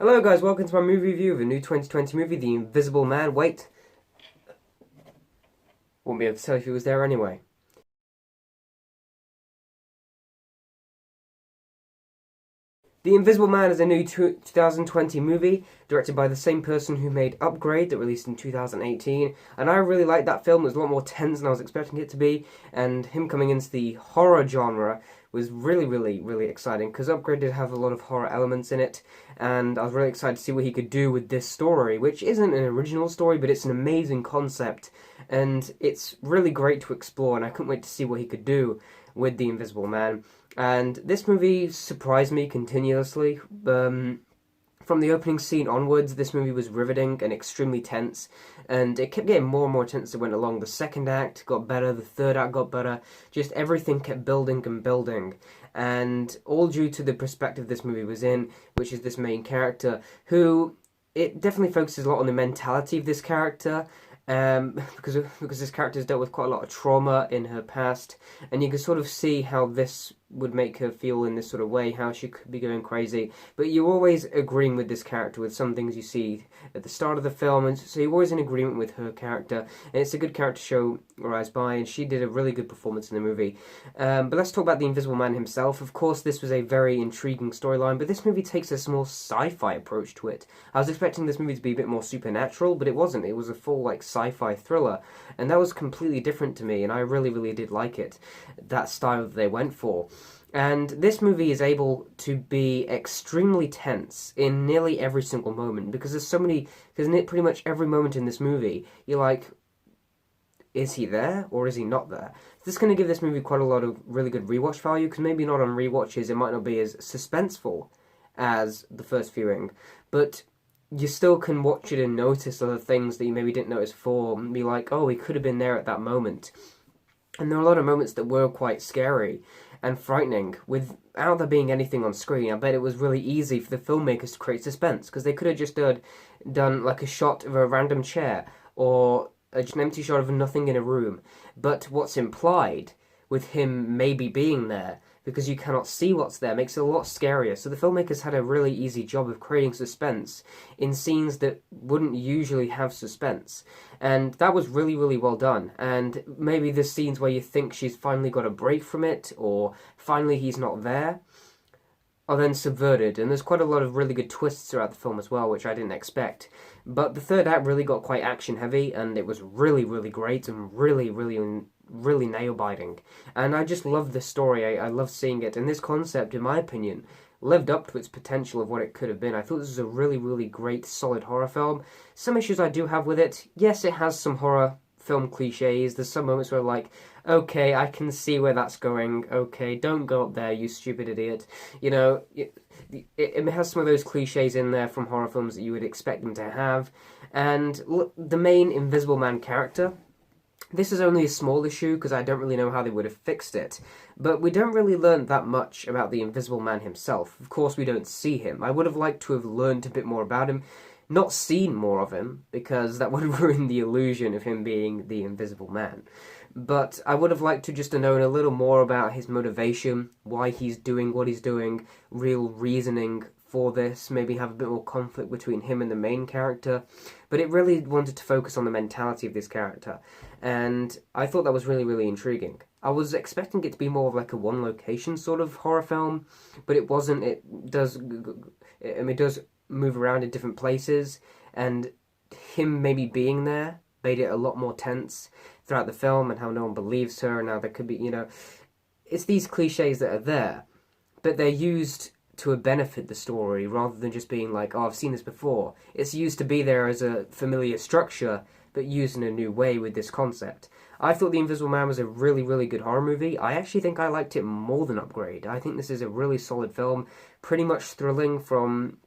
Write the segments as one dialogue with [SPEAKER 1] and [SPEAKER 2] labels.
[SPEAKER 1] Hello guys, welcome to my movie review of a new 2020 movie, The Invisible Man. Wait, wouldn't be able to tell if he was there anyway. The Invisible Man is a new 2020 movie directed by the same person who made Upgrade that released in 2018, and I really liked that film. It was a lot more tense than I was expecting it to be, and him coming into the horror genre was really exciting because Upgrade did have a lot of horror elements in it, and I was really excited to see what he could do with this story, which isn't an original story, but it's an amazing concept, and it's really great to explore, and I couldn't wait to see what he could do with The Invisible Man. And this movie surprised me continuously. From the opening scene onwards, this movie was riveting and extremely tense, and it kept getting more and more tense as it went along. The second act got better, the third act got better, just everything kept building and building, and all due to the perspective this movie was in, which is this main character, who, it definitely focuses a lot on the mentality of this character, because this character has dealt with quite a lot of trauma in her past, and you can sort of see how this would make her feel in this sort of way, how she could be going crazy. But you're always agreeing with this character with some things you see at the start of the film, and so you're always in agreement with her character, and it's a good character show Rise By, and she did a really good performance in the movie. But let's talk about the Invisible Man himself. Of course, this was a very intriguing storyline, but this movie takes a more sci-fi approach to it. I was expecting this movie to be a bit more supernatural, but it wasn't. It was a full, like, sci-fi thriller, and that was completely different to me, and I really did like it, that style that they went for. And this movie is able to be extremely tense in nearly every single moment, because because pretty much every moment in this movie, you're like, is he there or is he not there? This is going to give this movie quite a lot of really good rewatch value, because maybe not on rewatches, it might not be as suspenseful as the first viewing, but you still can watch it and notice other things that you maybe didn't notice before, and be like, oh, he could have been there at that moment. And there are a lot of moments that were quite scary and frightening without there being anything on screen. I bet it was really easy for the filmmakers to create suspense, because they could have just done like a shot of a random chair or just an empty shot of nothing in a room. But what's implied with him maybe being there, because you cannot see what's there, makes it a lot scarier. So the filmmakers had a really easy job of creating suspense in scenes that wouldn't usually have suspense. And that was really well done. And maybe the scenes where you think she's finally got a break from it, or finally he's not there, are then subverted, and there's quite a lot of really good twists throughout the film as well, which I didn't expect. But the third act really got quite action heavy, and it was really great and really nail biting. And I just love this story. I love seeing it, and this concept, in my opinion, lived up to its potential of what it could have been. I thought this was a really great, solid horror film. Some issues I do have with it. Yes, it has some horror film cliches. There's some moments where, like, okay, I can see where that's going. Okay, don't go up there, you stupid idiot. You know, it has some of those cliches in there from horror films that you would expect them to have. And look, the main Invisible Man character, this is only a small issue because I don't really know how they would have fixed it, but we don't really learn that much about the Invisible Man himself. Of course, we don't see him. I would have liked to have learned a bit more about him, not seen more of him, because that would have ruined the illusion of him being the Invisible Man. But I would have liked to just have known a little more about his motivation, why he's doing what he's doing, real reasoning for this, maybe have a bit more conflict between him and the main character. But it really wanted to focus on the mentality of this character, and I thought that was really intriguing. I was expecting it to be more of like a one location sort of horror film, but it wasn't. It does move around in different places, and him maybe being there made it a lot more tense throughout the film, and how no one believes her, and how there could be, it's these cliches that are there, but they're used to benefit the story rather than just being like, oh, I've seen this before. It's used to be there as a familiar structure, but used in a new way with this concept. I thought The Invisible Man was a really good horror movie. I actually think I liked it more than Upgrade. I think this is a really solid film, pretty much thrilling from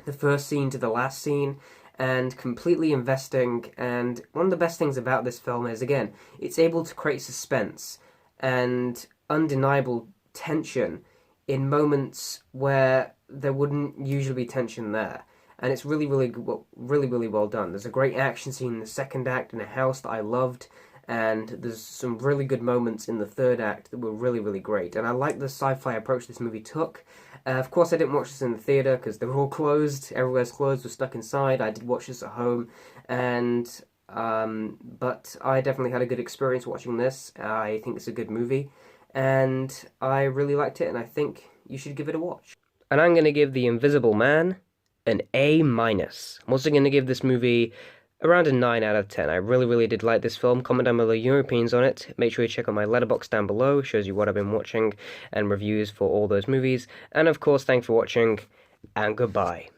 [SPEAKER 1] the first scene to the last scene, and completely investing. And one of the best things about this film is, again, it's able to create suspense and undeniable tension in moments where there wouldn't usually be tension there. And it's really well done. There's a great action scene in the second act in a house that I loved, and there's some really good moments in the third act that were really, really great. And I like the sci-fi approach this movie took. Of course, I didn't watch this in the theatre because they were all closed. Everywhere's closed. We're stuck inside. I did watch this at home, and but I definitely had a good experience watching this. I think it's a good movie, and I really liked it, and I think you should give it a watch. And I'm going to give The Invisible Man an A-. I'm also going to give this movie around a 9 out of 10. I really, really did like this film. Comment down below your opinions on it. Make sure you check out my letterbox down below. It shows you what I've been watching and reviews for all those movies. And of course, thanks for watching, and goodbye.